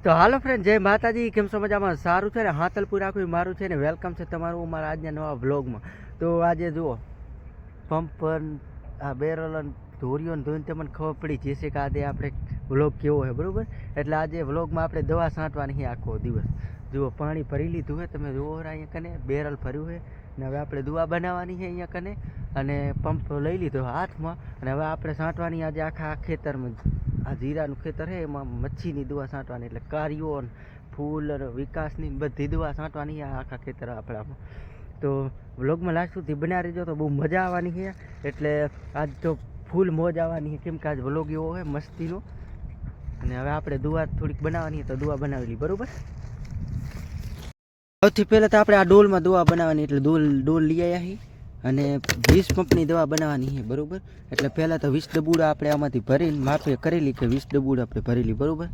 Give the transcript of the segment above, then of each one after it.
તો હાલો ફ્રેન્ડ, જય માતાજી. કેમ છો? મજામાં? સારું છે ને? હાતલપુર આખું મારું છે ને. વેલકમ છે તમારું મારા આજના નવા વ્લોગમાં. તો આજે જુઓ પંપ પર આ બેરલ ધોરીઓ ધોઈને તમને ખબર પડી જશે કે આજે આપણે વ્લોગ કેવો છે, બરાબર? એટલે આજે વ્લોગમાં આપણે દવા છાંટવાની છે આખો દિવસ. જુઓ પાણી ભરી લીધું છે, તમે જુઓ અહીંયા કને બેરલ ભર્યું છે ને હવે આપણે દવા બનાવવાની છે અહીંયા કને. અને પંપ લઈ લીધો હાથમાં અને હવે આપણે છાંટવાની આજે આખા ખેતરમાં. આ જીરાનું ખેતર છે એમાં મચ્છીની દવા છાંટવાની, એટલે કારીઓ ફૂલ અને વિકાસની બધી દવા છાંટવાની છે આખા ખેતર આપણામાં. તો વ્લોગમાં લાસ્ટ સુધી બન્યા રહેજો તો બહુ મજા આવવાની છે. એટલે આજ તો ફૂલ મોજ આવવાની છે, કેમ કે આજ વ્લોગ એવો હોય મસ્તીનો. અને હવે આપણે દવા થોડીક બનાવવાની છે તો દવા બનાવી લઈએ, બરાબર? સૌથી પહેલાં તો આપણે આ ડોલમાં દવા બનાવવાની, એટલે ડોલ લઈ આવ્યા છીએ અને 20 પંપની દવા બનાવવાની છે, બરાબર? એટલે પહેલાં તો 20 ડબુડા આપણે આમાંથી ભરીને માપે કરેલી કે 20 ડબુડા આપણે ભરેલી, બરાબર?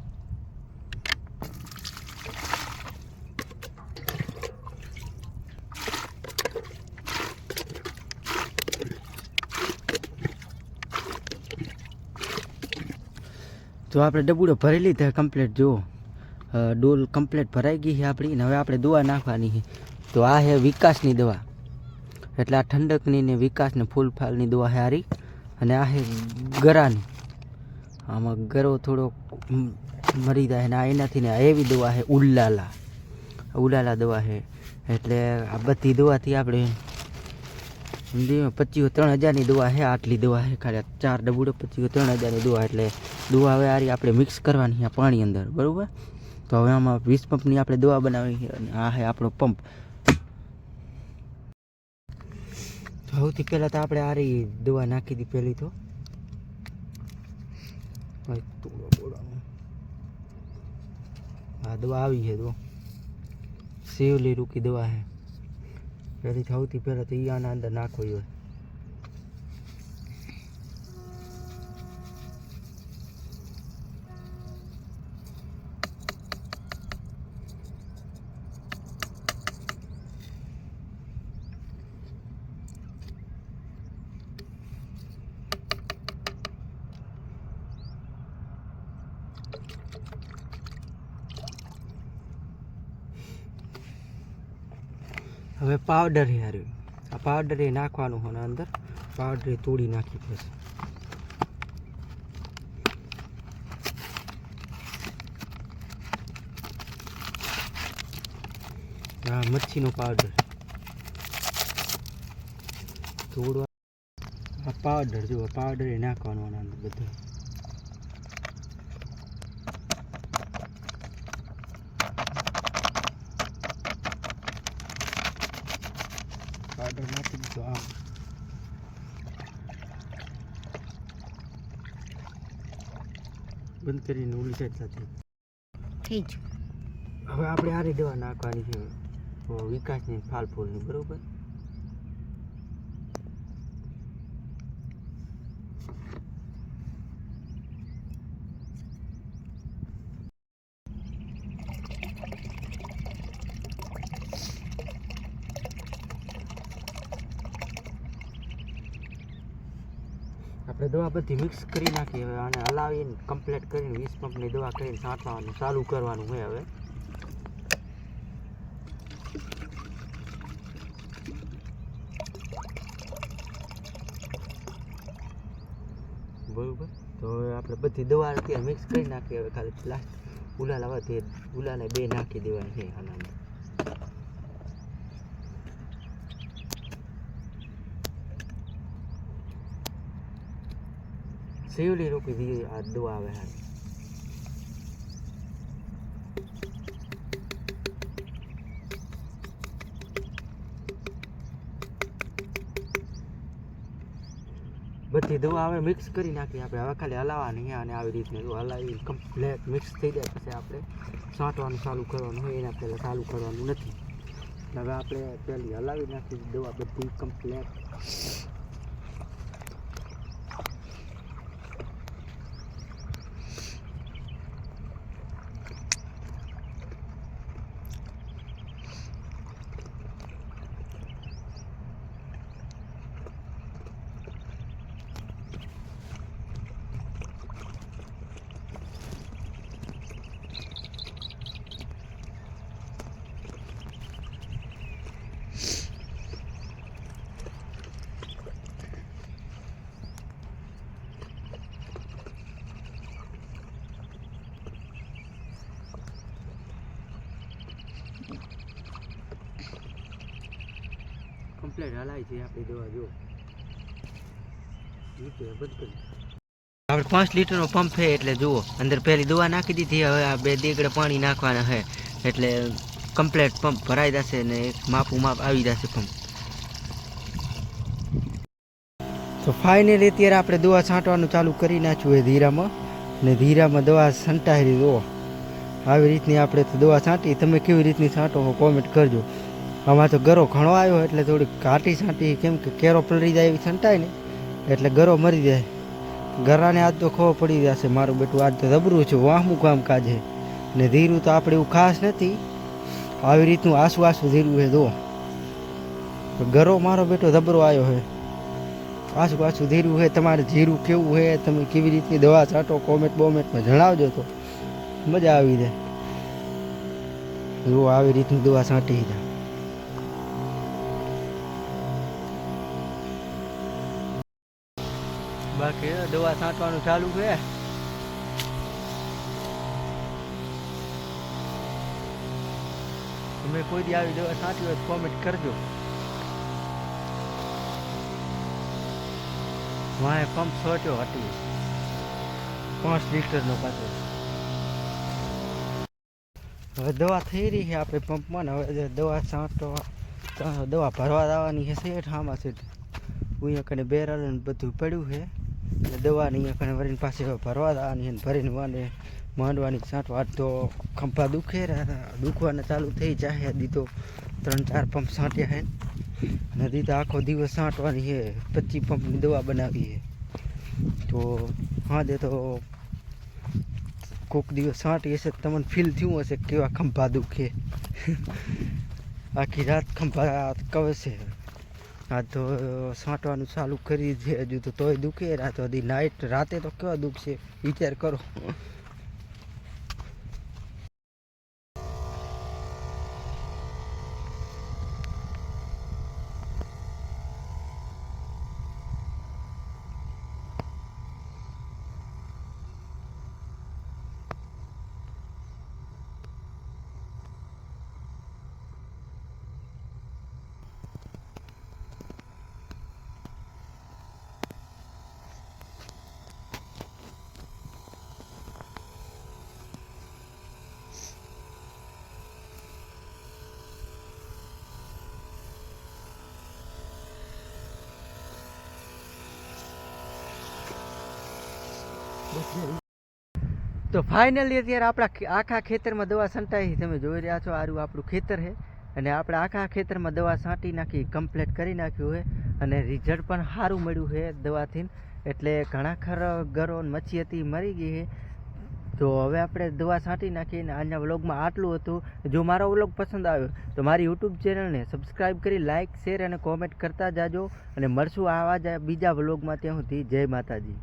તો આપણે ડબુડો ભરી લીધા કમ્પ્લીટ. જુઓ ડોલ કમ્પ્લીટ ભરાઈ ગઈ છે આપણી. અને હવે આપણે દવા નાખવાની છે. તો આ છે વિકાસની દવા, એટલે આ ઠંડકની ને વિકાસને ફૂલ ફાલની દવા છે હારી. અને આ છે ગરાની, આમાં ગરો થોડો મરી જાય ને આ એનાથી ને એવી દવા છે ઉલાલા દવા છે. એટલે આ બધી દવાથી આપણે 3,000ની દવા છે. આટલી દવા છે, ખાલી 4 ડબુડો 3,000ની દવા. એટલે દવા હવે આરી આપણે મિક્સ કરવાની છે પાણી અંદર, બરાબર? તો હવે આમાં 20 પંપની આપણે દવા બનાવી છે. અને આ છે આપણો પંપ. સૌથી પહેલાં તો આપણે આરી દવા નાખી હતી પહેલી તો. આ દવા આવી છે તો સેવલી રૂકી દવા છે. પહેલી સૌથી પહેલાં તો આના અંદર નાખવો જોઈએ. હવે પાવડર યાર, આ પાવડર એ નાખવાનું હોય અંદર. પાવડર તોડી નાખી પડશે. હા, મચ્છીનો પાવડર થોડો. આ પાવડર જુઓ, પાવડર એ નાખવાનું અંદર બધું. પાવડર નાખી દીધો. આમ બંધ કરીને ઓલી સાઈડ સાથે થઈ જ. હવે આપણે આરી દવા નાખવાની છે વિકાસની ફાલ ફૂલની, બરોબર? આપણે દવા બધી મિક્સ કરી નાખીએ. હવે આને હલાવીને કમ્પ્લીટ કરીને 20 પંપની દવા કરીને છાંટવાનું ચાલુ કરવાનું હોય હવે. બરોબર? તો હવે આપણે બધી દવા અત્યારે મિક્સ કરી નાખીએ. હવે ખાલી લાસ્ટ ઉલાલા વધે, ઉલાલા 2 નાખી દેવાની છે આના અંદર. સેવલી રોકી દીધી આ દવા આવે હાલ. બધી દવા હવે મિક્સ કરી નાખી આપણે. હવે ખાલી હલાવવાની અને આવી રીતને હલાવી કમ્પ્લીટ મિક્સ થઈ જાય પછી આપણે છાંટવાનું ચાલુ કરવાનું હોય. એના પહેલાં ચાલુ કરવાનું નથી. હવે આપણે પહેલી હલાવી નાખી દવા બધી કમ્પ્લીટ. કમ્પ્લેટ હલાય છે આપણી દવા જો આપણે 5 લીટરનો પંપ છે એટલે જુઓ અંદર પહેલી દવા નાખી દીધી હવે આ 2 દીગડા પાણી નાખવાના છે એટલે કમ્પ્લેટ પંપ ભરાઈ જશે ને એક માપું માપ આવી જશે પંપ તો ફાઇનલી અત્યારે આપણે દવા છાંટવાનું ચાલુ કરી નાખ્યું છે ધીરામાં ને ધીરામાં દવા છંટાઈ જુઓ આવી રીતની આપણે તો દવા છાંટી તમે કેવી રીતની છાંટો કોમેન્ટ કરજો આમાં તો ગરો ઘણો આવ્યો એટલે થોડીક ઘાટી છાંટી કેમ કે કેરો પલળી જાય એવી છંટાય ને એટલે ગરો મરી જાય ગરાને આજ તો ખબર પડી જશે મારું બેટું આજ તો જબરું છે વાહમું કામકાજ છે ને ધીરું તો આપણે એવું ખાસ નથી આવી રીતનું આસુ આસુ ધીરું છે જો ગરો મારો બેટો જબરો આવ્યો છે આસુ આસુ ધીરું છે તમારે જીરું કેવું છે તમે કેવી રીતની દવા છાંટો કોમેન્ટ બોમેન્ટમાં જણાવજો તો મજા આવી જાય જો આવી રીતની દવા છાંટી જાય બાકી દવા છાંટવાનું ચાલુ છે તમે કોઈ દી આવી દવા છાંટી હોય કોમેન્ટ કરજો વાંહે પંપ સોચ્યો હતી 5 લીટરનો પાછો હવે દવા થઈ રહી છે આપણે પંપમાં ને હવે દવા છાંટવા દવા ભરવા આવવાની છે શેઠ આમાં શેઠ અહીંયા કને બેરલ ને બધું પડ્યું છે એટલે દવાની અહીંયા કને વરીને પાસે ભરવા આવવાની છે ભરીને માંડવાની છાંટવા તો ખંભા દુખવાના ચાલુ થઈ જાય હજી તો 3-4 પંપ છાંટ્યા છે નદી તો આખો દિવસ છાંટવાની છે 25 પંપની દવા બનાવી છે તો હા દે તો કોઈક દિવસ છાંટી હશે તમને ફીલ થયું હશે કેવા ખંભા દુખે આખી રાત ખંભા કવશે આ તો છાંટવાનું ચાલુ કરી છે હજુ તો તોય દુખે રાત સુધી નાઇટ રાતે તો કેવા દુખશે વિચાર કરો તો ફાઇનલી અત્યારે આપણા આખા ખેતરમાં દવા છંટાઈ તમે જોઈ રહ્યા છો આરું આપણું ખેતર છે અને આપણે આખા ખેતરમાં દવા છાંટી નાખી કમ્પ્લીટ કરી નાખ્યું છે અને રિઝલ્ટ પણ સારું મળ્યું છે દવાથી એટલે ઘણા ખરા ગરો મચ્છી હતી મરી ગઈ છે તો હવે આપણે દવા છાંટી નાખી અને આજના વ્લોગમાં આટલું હતું જો મારો વ્લોગ પસંદ આવ્યો તો મારી યુટ્યુબ ચેનલને સબસ્ક્રાઈબ કરી લાઇક શેર અને કોમેન્ટ કરતા જાજો અને મળશું આવા જ બીજા વ્લોગમાં ત્યાં સુધી જય માતાજી.